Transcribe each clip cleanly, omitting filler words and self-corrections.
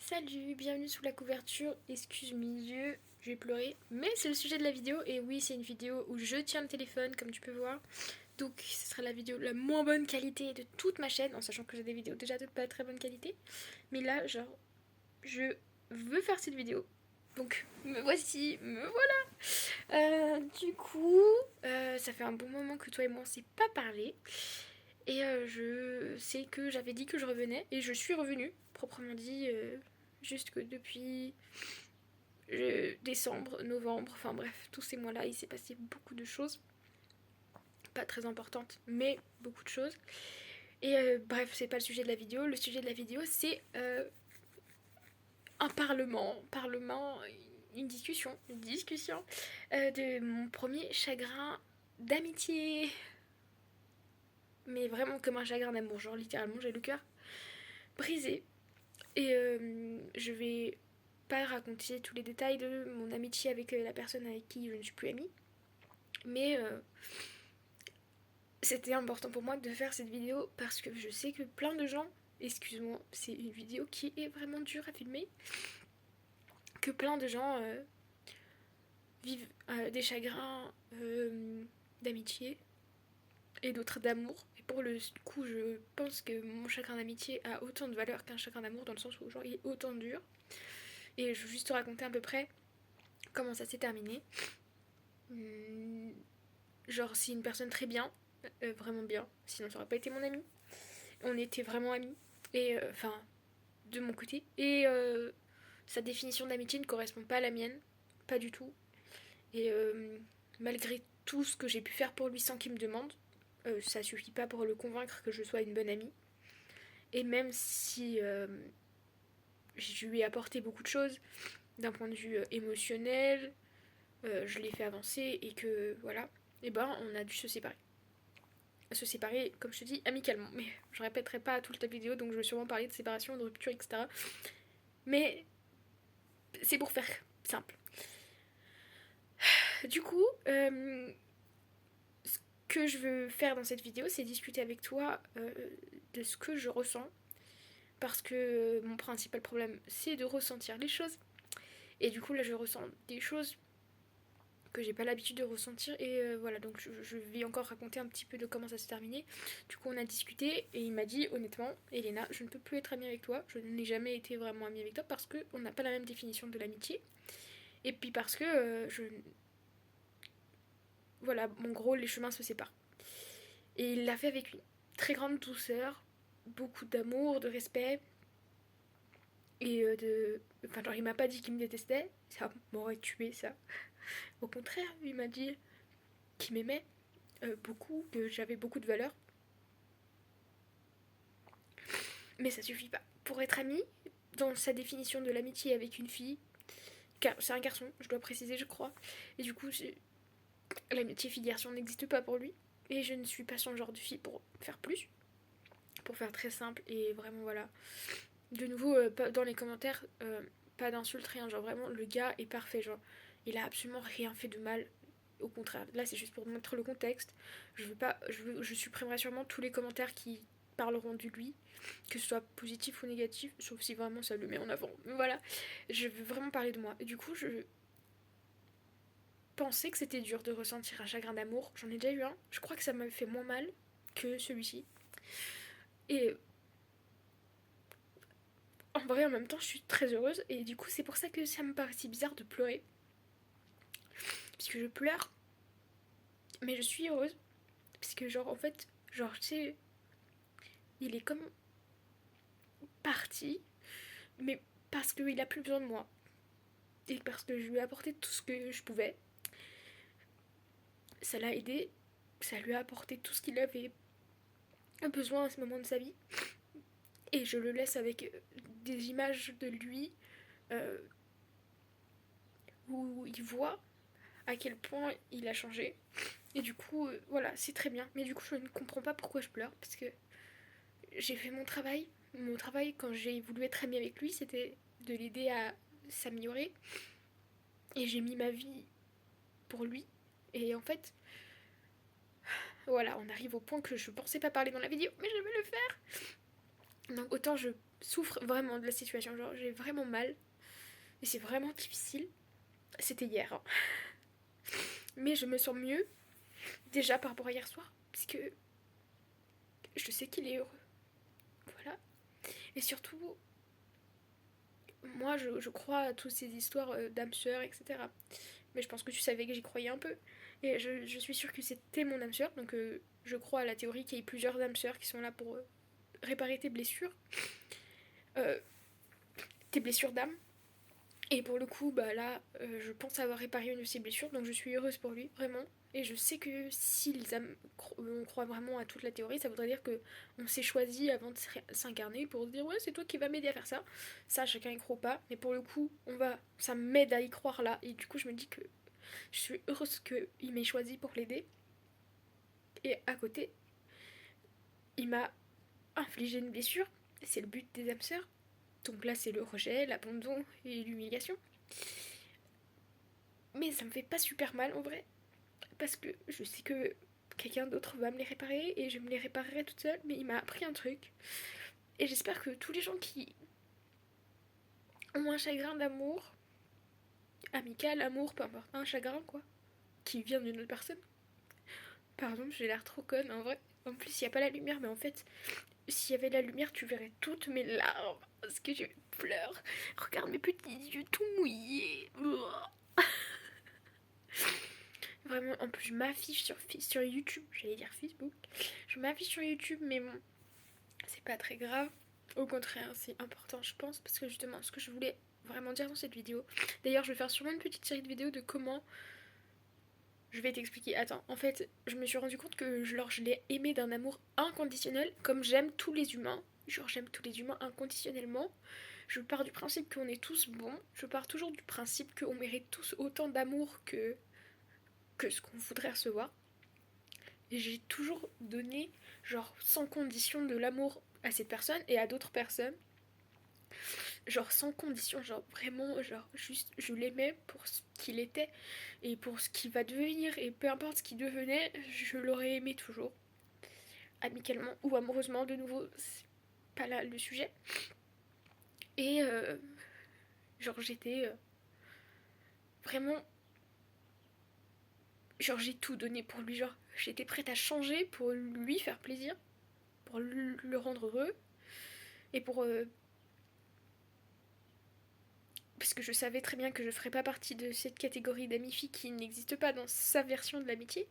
Salut, bienvenue sous la couverture. Excuse-moi, je vais pleurer. Mais c'est le sujet de la vidéo. Et oui, c'est une vidéo où je tiens le téléphone, comme tu peux voir. Donc, ce sera la vidéo la moins bonne qualité de toute ma chaîne, en sachant que j'ai des vidéos déjà de pas très bonne qualité. Mais là, genre, je veux faire cette vidéo. Donc, me voici, me voilà. Ça fait un bon moment que toi et moi on s'est pas parlé. Et je sais que j'avais dit que je revenais. Et je suis revenue, proprement dit, juste que depuis décembre, novembre, enfin bref, tous ces mois-là, il s'est passé beaucoup de choses. Pas très importantes, mais beaucoup de choses. Et bref, c'est pas le sujet de la vidéo. Le sujet de la vidéo, c'est un parlement, une discussion de mon premier chagrin d'amitié. Mais vraiment comme un chagrin d'amour, genre littéralement j'ai le cœur brisé. Et je vais pas raconter tous les détails de mon amitié avec la personne avec qui je ne suis plus amie. Mais c'était important pour moi de faire cette vidéo parce que je sais que plein de gens, excuse-moi, c'est une vidéo qui est vraiment dure à filmer, que plein de gens vivent des chagrins d'amitié et d'autres d'amour. Et pour le coup, je pense que mon chagrin d'amitié a autant de valeur qu'un chagrin d'amour dans le sens où genre il est autant dur. Et je veux juste te raconter à peu près comment ça s'est terminé. Genre c'est une personne très bien, vraiment bien, sinon ça aurait pas été mon ami. On était vraiment amis, et enfin de mon côté. Et sa définition d'amitié ne correspond pas à la mienne, pas du tout. Et malgré tout ce que j'ai pu faire pour lui sans qu'il me demande, ça suffit pas pour le convaincre que je sois une bonne amie. Et même si je lui ai apporté beaucoup de choses d'un point de vue émotionnel, je l'ai fait avancer et que voilà, et ben on a dû se séparer. Se séparer, comme je te dis, amicalement. Mais je répéterai pas toute la vidéo, donc je vais sûrement parler de séparation, de rupture, etc. Mais c'est pour faire simple. Du coup, ce que je veux faire dans cette vidéo, c'est discuter avec toi de ce que je ressens. Parce que mon principal problème, c'est de ressentir les choses. Et du coup, là, je ressens des choses que j'ai pas l'habitude de ressentir. Et voilà, donc je vais encore raconter un petit peu de comment ça s'est terminé. Du coup, on a discuté et il m'a dit honnêtement, Elena, je ne peux plus être amie avec toi. Je n'ai jamais été vraiment amie avec toi parce qu'on n'a pas la même définition de l'amitié. Et puis parce que voilà, en gros, les chemins se séparent. Et il l'a fait avec une très grande douceur, beaucoup d'amour, de respect. Et de. Enfin, genre, il m'a pas dit qu'il me détestait, ça m'aurait tué, ça. Au contraire, il m'a dit qu'il m'aimait beaucoup, que j'avais beaucoup de valeur. Mais ça suffit pas. Pour être amie, dans sa définition de l'amitié avec une fille, car c'est un garçon, je dois préciser, je crois. Et du coup, l'amitié fille-garçon n'existe pas pour lui. Et je ne suis pas son genre de fille pour faire plus. Pour faire très simple et vraiment voilà. De nouveau, dans les commentaires, pas d'insultes, rien. Genre vraiment, le gars est parfait. Genre, il a absolument rien fait de mal. Au contraire, là c'est juste pour montrer le contexte. Je supprimerai sûrement tous les commentaires qui parleront de lui, que ce soit positif ou négatif, sauf si vraiment ça le met en avant. Mais voilà, je veux vraiment parler de moi. Et du coup, je pensais que c'était dur de ressentir un chagrin d'amour. J'en ai déjà eu un. Je crois que ça m'a fait moins mal que celui-ci. Et en vrai, en même temps, je suis très heureuse. Et du coup, c'est pour ça que ça me paraît si bizarre de pleurer. Parce que je pleure, mais je suis heureuse. Parce que, genre, en fait, genre, tu sais, il est comme parti, mais parce qu'il a plus besoin de moi. Et parce que je lui ai apporté tout ce que je pouvais. Ça l'a aidé. Ça lui a apporté tout ce qu'il avait besoin à ce moment de sa vie. Et je le laisse avec des images de lui euh, où il voit à quel point il a changé. Et du coup, voilà, c'est très bien. Mais du coup, je ne comprends pas pourquoi je pleure. Parce que j'ai fait mon travail. Mon travail, quand j'ai voulu être amie avec lui, c'était de l'aider à s'améliorer. Et j'ai mis ma vie pour lui. Et en fait, voilà, on arrive au point que je pensais pas parler dans la vidéo, mais je vais le faire. Donc autant je souffre vraiment de la situation, genre j'ai vraiment mal et c'est vraiment difficile. C'était hier, hein. Mais je me sens mieux déjà par rapport à hier soir, puisque je sais qu'il est heureux. Voilà. Et surtout, moi je crois à toutes ces histoires d'âme sœur, etc. Mais je pense que tu savais que j'y croyais un peu. Et je suis sûre que c'était mon âme sœur, donc je crois à la théorie qu'il y ait plusieurs âmes sœurs qui sont là pour réparer euh, tes blessures d'âme. Et pour le coup, bah là, je pense avoir réparé une de ses blessures, donc je suis heureuse pour lui, vraiment. Et je sais que si on croit vraiment à toute la théorie, ça voudrait dire que on s'est choisi avant de s'incarner pour se dire ouais c'est toi qui vas m'aider à faire ça. Ça chacun y croit pas, mais pour le coup ça m'aide à y croire là. Et du coup je me dis que je suis heureuse qu'il m'ait choisi pour l'aider. Et à côté, il m'a infligé une blessure. C'est le but des âmes sœurs. Donc là c'est le rejet, l'abandon et l'humiliation. Mais ça me fait pas super mal en vrai. Parce que je sais que quelqu'un d'autre va me les réparer et je me les réparerai toute seule. Mais il m'a appris un truc. Et j'espère que tous les gens qui ont un chagrin d'amour, amical, amour, peu importe, un chagrin quoi, qui vient d'une autre personne. Pardon, j'ai l'air trop conne en vrai. En plus, il n'y a pas la lumière, mais en fait, s'il y avait la lumière, tu verrais toutes mes larmes. Parce que je pleure. Regarde mes petits yeux tout mouillés. Vraiment, en plus, je m'affiche sur YouTube. J'allais dire Facebook. Je m'affiche sur YouTube, mais bon, c'est pas très grave. Au contraire, c'est important, je pense. Parce que justement, ce que je voulais vraiment dire dans cette vidéo. D'ailleurs, je vais faire sûrement une petite série de vidéos de comment. Je vais t'expliquer. Attends, en fait, je me suis rendu compte que je l'ai aimé d'un amour inconditionnel, comme j'aime tous les humains. Genre, j'aime tous les humains inconditionnellement. Je pars du principe qu'on est tous bons. Je pars toujours du principe qu'on mérite tous autant d'amour que ce qu'on voudrait recevoir. Et j'ai toujours donné, genre, sans condition de l'amour à cette personne et à d'autres personnes. Genre, sans condition, genre, vraiment, genre, juste, je l'aimais pour ce qu'il était et pour ce qu'il va devenir. Et peu importe ce qu'il devenait, je l'aurais aimé toujours. Amicalement ou amoureusement, de nouveau, c'est pas là le sujet. Et, genre, j'étais vraiment. Genre, j'ai tout donné pour lui. Genre, j'étais prête à changer pour lui faire plaisir, pour le rendre heureux et pour. Parce que je savais très bien que je ferais pas partie de cette catégorie d'amis-filles qui n'existe pas dans sa version de l'amitié.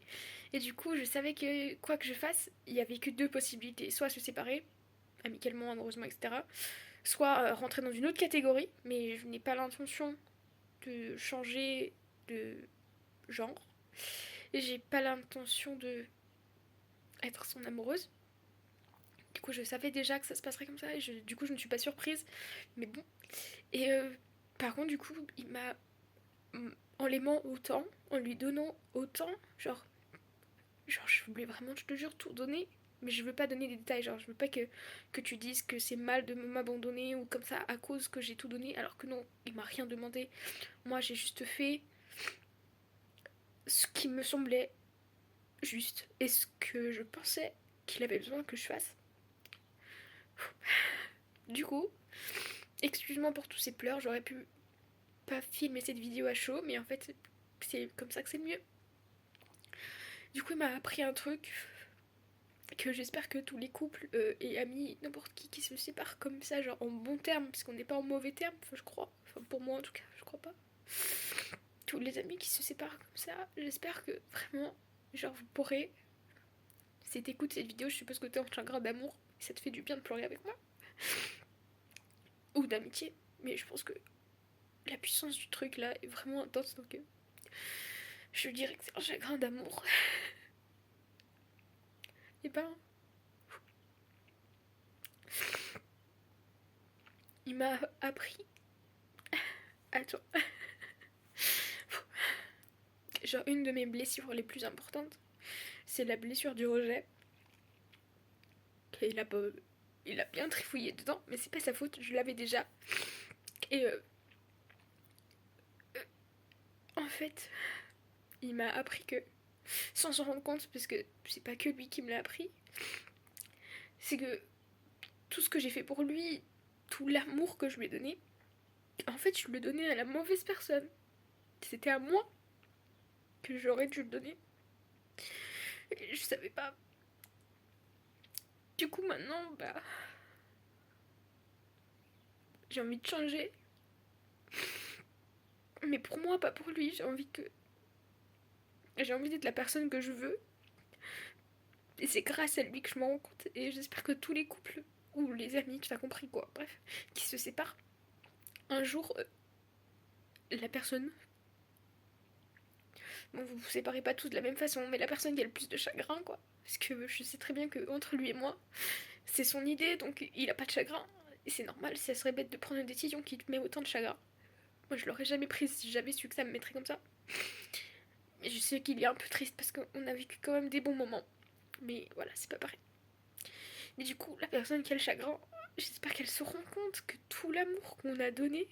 Et du coup, je savais que quoi que je fasse, il y avait que deux possibilités. Soit se séparer, amicalement, amoureusement, etc. Soit rentrer dans une autre catégorie, mais je n'ai pas l'intention de changer de genre. Et j'ai pas l'intention de être son amoureuse. Du coup, je savais déjà que ça se passerait comme ça, et du coup, je ne suis pas surprise. Mais bon. Et par contre, du coup, il m'a. En l'aimant autant, en lui donnant autant, genre, je voulais vraiment, je te jure, tout donner. Mais je veux pas donner des détails, genre, je veux pas que tu dises que c'est mal de m'abandonner ou comme ça à cause que j'ai tout donné, alors que non, il m'a rien demandé. Moi, j'ai juste fait ce qui me semblait juste et ce que je pensais qu'il avait besoin que je fasse. Du coup, excuse-moi pour tous ces pleurs, j'aurais pu pas filmer cette vidéo à chaud, mais en fait, c'est comme ça que c'est le mieux. Du coup, il m'a appris un truc que j'espère que tous les couples et amis, n'importe qui se séparent comme ça, genre en bon terme, parce qu'on n'est pas en mauvais terme, enfin, je crois. Enfin, pour moi en tout cas, je crois pas. Tous les amis qui se séparent comme ça, j'espère que vraiment, genre, vous pourrez. Si t'écoutes cette vidéo, je suppose que t'es en chagrin d'amour, et ça te fait du bien de pleurer avec moi. Ou d'amitié, mais je pense que la puissance du truc là est vraiment intense, donc je dirais que c'est un chagrin d'amour. Et ben, il m'a appris. Attends. Genre, une de mes blessures les plus importantes, c'est la blessure du rejet. Et il a bien trifouillé dedans, mais c'est pas sa faute, je l'avais déjà. Et en fait, il m'a appris que, sans s'en rendre compte, parce que c'est pas que lui qui me l'a appris, c'est que tout ce que j'ai fait pour lui, tout l'amour que je lui ai donné, en fait, je le donnais à la mauvaise personne. C'était à moi que j'aurais dû le donner. Et je savais pas. Du coup, maintenant, j'ai envie de changer. Mais pour moi, pas pour lui. J'ai envie d'être la personne que je veux. Et c'est grâce à lui que je m'en rends compte. Et j'espère que tous les couples, ou les amis, tu as compris quoi, bref, qui se séparent, un jour, la personne... Bon, vous vous séparez pas tous de la même façon, mais la personne qui a le plus de chagrin, quoi. Parce que je sais très bien que entre lui et moi, c'est son idée, donc il a pas de chagrin. Et c'est normal, ça serait bête de prendre une décision qui te met autant de chagrin. Moi, je l'aurais jamais prise si j'avais su que ça me mettrait comme ça. Mais je sais qu'il est un peu triste parce qu'on a vécu quand même des bons moments. Mais voilà, c'est pas pareil. Mais du coup, la personne qui a le chagrin, j'espère qu'elle se rend compte que tout l'amour qu'on a donné,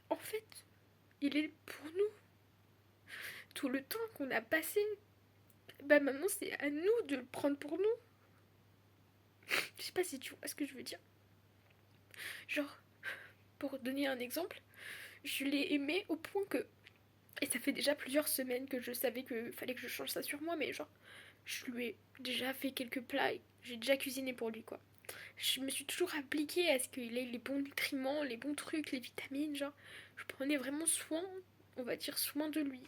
en fait, il est pour nous. Tout le temps qu'on a passé, maintenant c'est à nous de le prendre pour nous. Je sais pas si tu vois ce que je veux dire. Genre, pour donner un exemple, je l'ai aimé au point que... Et ça fait déjà plusieurs semaines que je savais qu'il fallait que je change ça sur moi, mais genre, je lui ai déjà fait quelques plats, j'ai déjà cuisiné pour lui, quoi. Je me suis toujours appliquée à ce qu'il ait les bons nutriments, les bons trucs, les vitamines, genre, je prenais vraiment soin, on va dire soin de lui.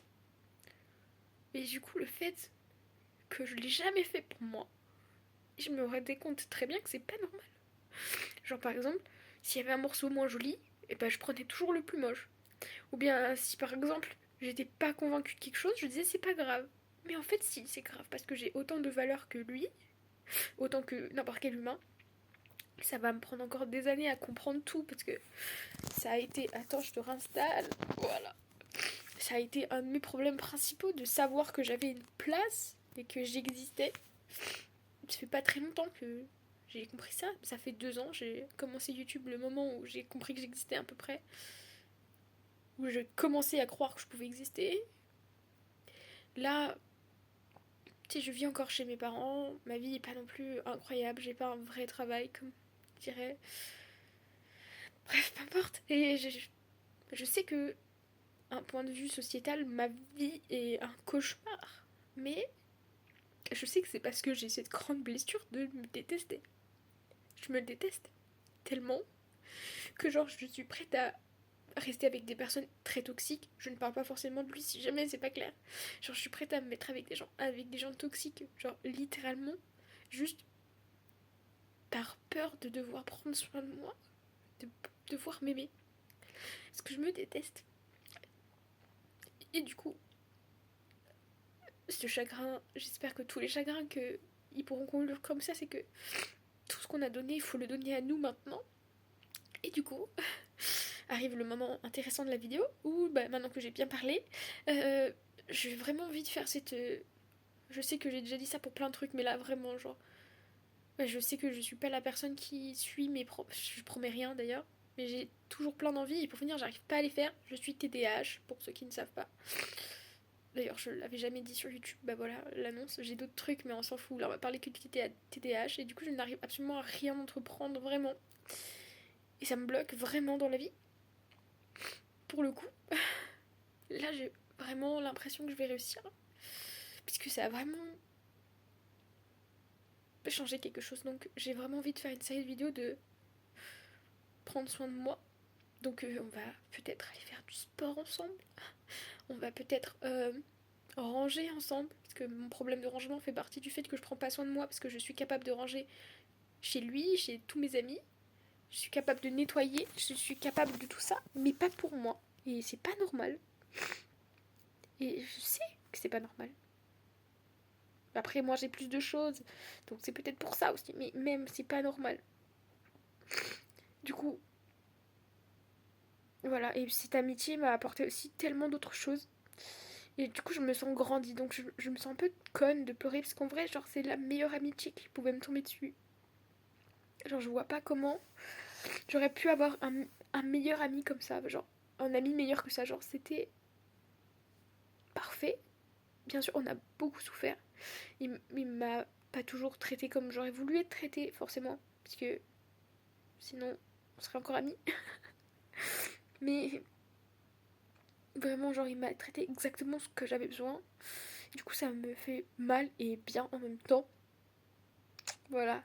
Et du coup, le fait que je l'ai jamais fait pour moi, je me rendais compte très bien que c'est pas normal. Genre, par exemple, s'il y avait un morceau moins joli, et ben je prenais toujours le plus moche. Ou bien, si par exemple, j'étais pas convaincue de quelque chose, je disais c'est pas grave. Mais en fait, si, c'est grave, parce que j'ai autant de valeur que lui, autant que n'importe quel humain. Ça va me prendre encore des années à comprendre tout, parce que ça a été... Attends, je te réinstalle. Voilà. Ça a été un de mes problèmes principaux, de savoir que j'avais une place et que j'existais. Ça fait pas très longtemps que j'ai compris ça. Ça fait 2 ans, j'ai commencé YouTube le moment où j'ai compris que j'existais à peu près. Où je commençais à croire que je pouvais exister. Là, tu sais, je vis encore chez mes parents. Ma vie est pas non plus incroyable. J'ai pas un vrai travail, comme je dirais. Bref, peu importe. Et je sais que, un point de vue sociétal, ma vie est un cauchemar. Mais je sais que c'est parce que j'ai cette grande blessure de me détester. Je me déteste tellement que genre je suis prête à rester avec des personnes très toxiques. Je ne parle pas forcément de lui si jamais c'est pas clair. Genre je suis prête à me mettre avec des gens toxiques, genre littéralement, juste par peur de devoir prendre soin de moi, de devoir m'aimer. Parce que je me déteste. Et du coup, ce chagrin, j'espère que tous les chagrins que ils pourront conclure comme ça, c'est que tout ce qu'on a donné, il faut le donner à nous maintenant. Et du coup, arrive le moment intéressant de la vidéo où, maintenant que j'ai bien parlé, j'ai vraiment envie de faire cette... je sais que j'ai déjà dit ça pour plein de trucs, mais là, vraiment, genre... je sais que je suis pas la personne qui suit mes propres... Je promets rien, d'ailleurs. Mais j'ai toujours plein d'envies, et pour finir, j'arrive pas à les faire. Je suis TDAH, pour ceux qui ne savent pas. D'ailleurs, je l'avais jamais dit sur YouTube, voilà, l'annonce. J'ai d'autres trucs, mais on s'en fout. Là, on va parler que de TDAH, et du coup, je n'arrive absolument à rien entreprendre, vraiment. Et ça me bloque vraiment dans la vie. Pour le coup, là, j'ai vraiment l'impression que je vais réussir. Puisque ça a vraiment changé quelque chose. Donc, j'ai vraiment envie de faire une série de vidéos de prendre soin de moi. Donc, on va peut-être aller faire du sport ensemble. On va peut-être ranger ensemble. Parce que mon problème de rangement fait partie du fait que je prends pas soin de moi. Parce que je suis capable de ranger chez lui, chez tous mes amis. Je suis capable de nettoyer. Je suis capable de tout ça. Mais pas pour moi. Et c'est pas normal. Et je sais que c'est pas normal. Après, moi, j'ai plus de choses. Donc, c'est peut-être pour ça aussi. Mais même, c'est pas normal. Du coup, voilà. Et cette amitié m'a apporté aussi tellement d'autres choses. Et du coup, je me sens grandie. Donc, je me sens un peu conne de pleurer. Parce qu'en vrai, genre, c'est la meilleure amitié qui pouvait me tomber dessus. Genre, je vois pas comment j'aurais pu avoir un meilleur ami comme ça. Genre, un ami meilleur que ça. Genre, c'était parfait. Bien sûr, on a beaucoup souffert. Il m'a pas toujours traité comme j'aurais voulu être traité, forcément. Parce que sinon, on serait encore amis. Mais vraiment, genre, il m'a traité exactement ce que j'avais besoin. Du coup, ça me fait mal et bien en même temps. Voilà.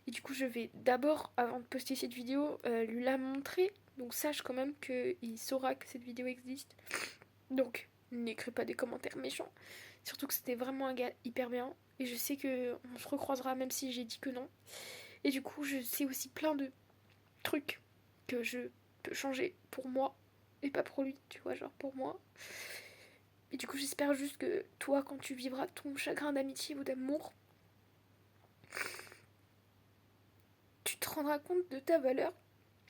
Et du coup, je vais d'abord, avant de poster cette vidéo, lui la montrer. Donc sache quand même qu'il saura que cette vidéo existe. Donc, n'écris pas des commentaires méchants. Surtout que c'était vraiment un gars hyper bien. Et je sais qu'on se recroisera même si j'ai dit que non. Et du coup, je sais aussi plein de trucs que je peux changer pour moi. Et pas pour lui, tu vois, genre pour moi. Et du coup, j'espère juste que toi, quand tu vivras ton chagrin d'amitié ou d'amour, tu te rendras compte de ta valeur.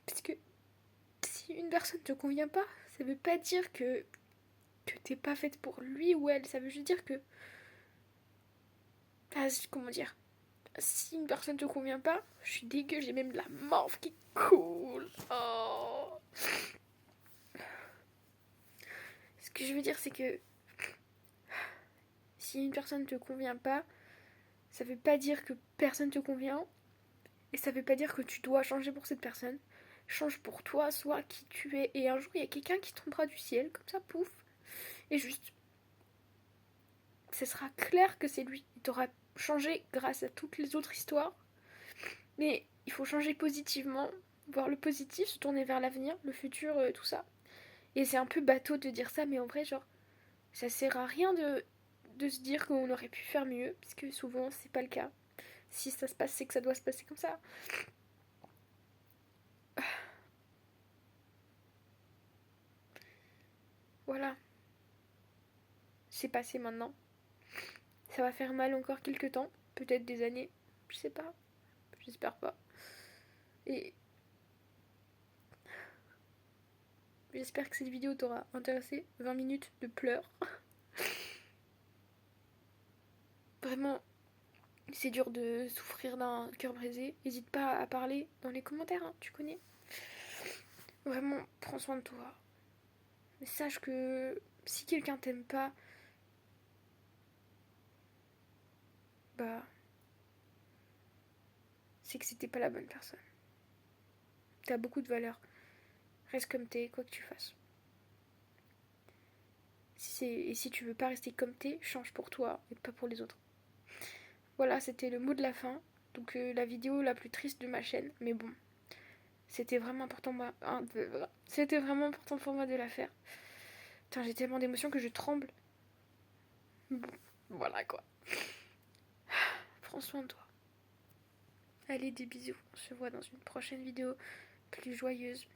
Parce que si une personne te convient pas, ça veut pas dire que t'es pas faite pour lui ou elle. Ça veut juste dire que. Ah, comment dire? Si une personne te convient pas, je suis dégueu, j'ai même de la morve qui coule. Oh. Ce que je veux dire, c'est que si une personne te convient pas, ça veut pas dire que personne te convient. Et ça veut pas dire que tu dois changer pour cette personne. Change pour toi, sois qui tu es. Et un jour, il y a quelqu'un qui tombera du ciel, comme ça, pouf. Et juste, ce sera clair que c'est lui. Il t'aura changé grâce à toutes les autres histoires. Mais il faut changer positivement, voir le positif, se tourner vers l'avenir, le futur, tout ça. Et c'est un peu bateau de dire ça, mais en vrai, genre, ça sert à rien de se dire qu'on aurait pu faire mieux, parce que souvent, c'est pas le cas. Si ça se passe, c'est que ça doit se passer comme ça. Voilà, c'est passé maintenant. Ça va faire mal encore quelques temps, peut-être des années, je sais pas, j'espère pas. Et j'espère que cette vidéo t'aura intéressé. 20 minutes de pleurs. Vraiment, c'est dur de souffrir d'un cœur brisé. N'hésite pas à parler dans les commentaires, hein, tu connais. Vraiment, prends soin de toi. Mais sache que si quelqu'un t'aime pas, bah, c'est que c'était pas la bonne personne. T'as beaucoup de valeur. Reste comme t'es, quoi que tu fasses. Et si tu veux pas rester comme t'es, change pour toi et pas pour les autres. Voilà, c'était le mot de la fin. Donc la vidéo la plus triste de ma chaîne. Mais bon, c'était vraiment important, c'était vraiment important pour moi de la faire. Putain, j'ai tellement d'émotions que je tremble. Bon, voilà quoi. Prends soin de toi. Allez, des bisous. On se voit dans une prochaine vidéo plus joyeuse.